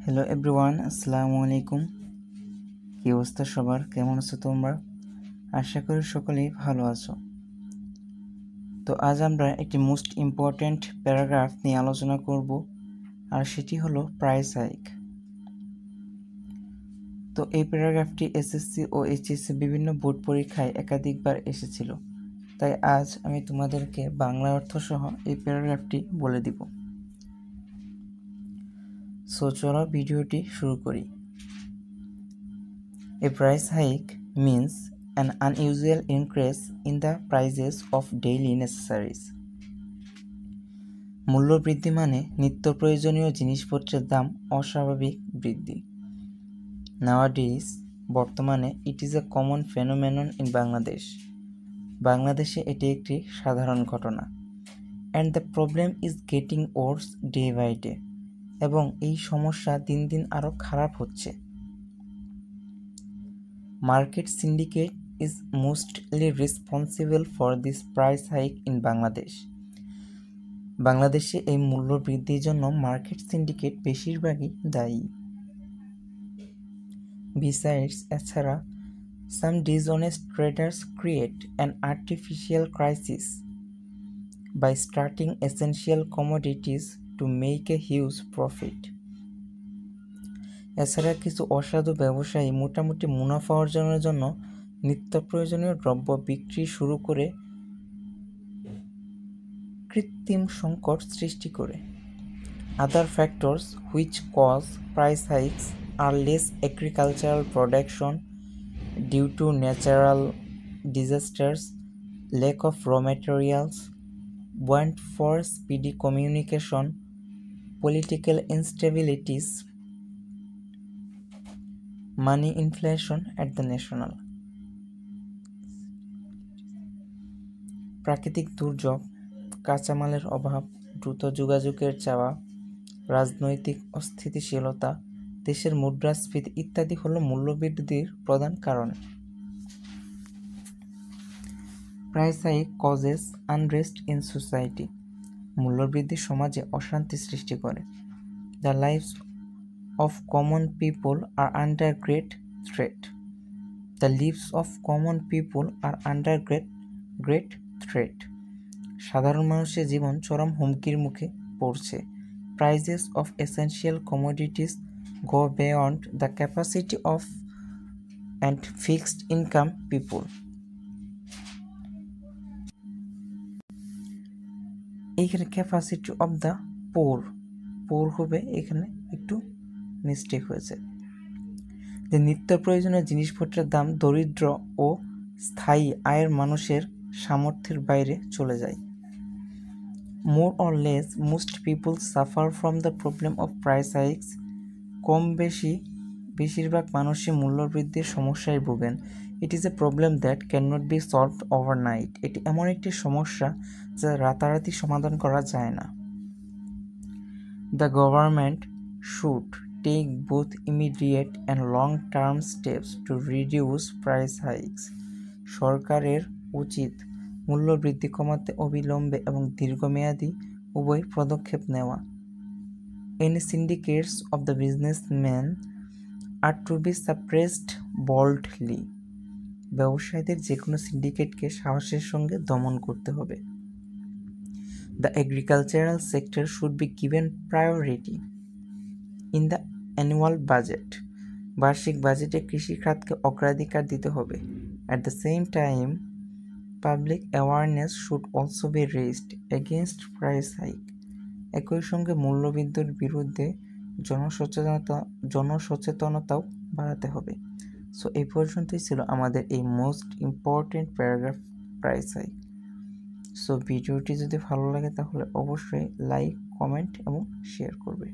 Hello everyone, আসসালামু আলাইকুম। কী অবস্থা সবার? কেমন আছো তোমরা? আশা করি সকলেই ভালো আছো। তো আজ আমরা একটি মোস্ট ইম্পর্ট্যান্ট প্যারাগ্রাফ নিয়ে আলোচনা করব, আর সেটি হলো প্রাইস হাইক। তো এই প্যারাগ্রাফটি এসএসসি ও এইচএসসি বিভিন্ন বোর্ড পরীক্ষায় একাধিকবার এসেছিল, তাই আজ আমি তোমাদেরকে বাংলা অর্থ সহ এই প্যারাগ্রাফটি বলে দিব। সো চলো ভিডিওটি শুরু করি। A price hike means an unusual increase in the prices of daily necessaries. মূল্য বৃদ্ধি মানে নিত্য প্রয়োজনীয় জিনিসপত্রের দাম অস্বাভাবিক বৃদ্ধি। Nowadays, বর্তমানে it is a common phenomenon in Bangladesh. বাংলাদেশে এটি একটি সাধারণ ঘটনা। And the problem is getting worse day by day. এবং এই সমস্যা দিন দিন আরও খারাপ হচ্ছে। Market syndicate is mostly responsible for this price hike in Bangladesh. বাংলাদেশে এই মূল্য বৃদ্ধির জন্য মার্কেট সিন্ডিকেট বেশিরভাগই দায়ী। Besides, এছাড়া some dishonest traders create an artificial crisis by starting essential commodities to make a huge profit. এছাড়া কিছু অসাধু ব্যবসায়ী মোটামুটি মুনাফা অর্জনের জন্য নিত্য প্রয়োজনীয় দ্রব্য বিক্রি শুরু করে কৃত্রিম সংকট সৃষ্টি করে। Other factors which cause price hikes are less agricultural production due to natural disasters, lack of raw materials, want for speedy communication, political instabilities, money inflation at the national. প্রাকৃতিক দুর্যোগ, কাঁচামালের অভাব, দ্রুত যোগাযোগের চাওয়া, রাজনৈতিক অস্থিতিশীলতা, দেশের মুদ্রাস্ফীতি ইত্যাদি হল মূল্যবৃদ্ধির প্রধান কারণ। Price hike causes unrest in society. মূল্যবৃদ্ধি সমাজে অশান্তি সৃষ্টি করে। The lives of common people are under great threat. The lives of common people are under great threat. সাধারণ মানুষের জীবন চরম হুমকির মুখে পড়ছে। Prices of essential commodities go beyond the capacity of and fixed income people. এইখানে capacity of the poor হবে, এখানে একটু মিস্টেক হয়েছে। যে নিত্য প্রয়োজনীয় জিনিসপত্রের দাম দরিদ্র ও স্থায়ী আয়ের মানুষের সামর্থ্যের বাইরে চলে যায়। More or less, most people suffer from the problem of price hikes. কম বেশি বেশিরভাগ মানুষই মূল্যবৃদ্ধির সমস্যায় ভোগেন। It is a problem that cannot be solved overnight. এটি এমন একটি সমস্যা যা রাতারাতি সমাধান করা যায় না। The government should take both immediate and long-term steps to reduce price hikes. সরকারের উচিত মূল্যবৃদ্ধি কমাতে অবিলম্বে এবং দীর্ঘমেয়াদী উভয় পদক্ষেপ নেওয়া। Any syndicates of the businessmen are to be suppressed boldly. ব্যবসায়ীদের যে কোনো সিন্ডিকেটকে সাহসের সঙ্গে দমন করতে হবে। The agricultural sector should be given priority in the annual budget. বার্ষিক বাজেটে কৃষি খাতকে অগ্রাধিকার দিতে হবে। At the same time, public awareness should also be raised against price hike. একই সঙ্গে মূল্যবৃদ্ধির বিরুদ্ধে জনসচেতনতাও বাড়াতে হবে। সো এই পর্যন্তই ছিল আমাদের এই most important paragraph price hike. So ভিডিওটি যদি ভালো লাগে তাহলে অবশ্যই লাইক, কমেন্ট এবং শেয়ার করবে।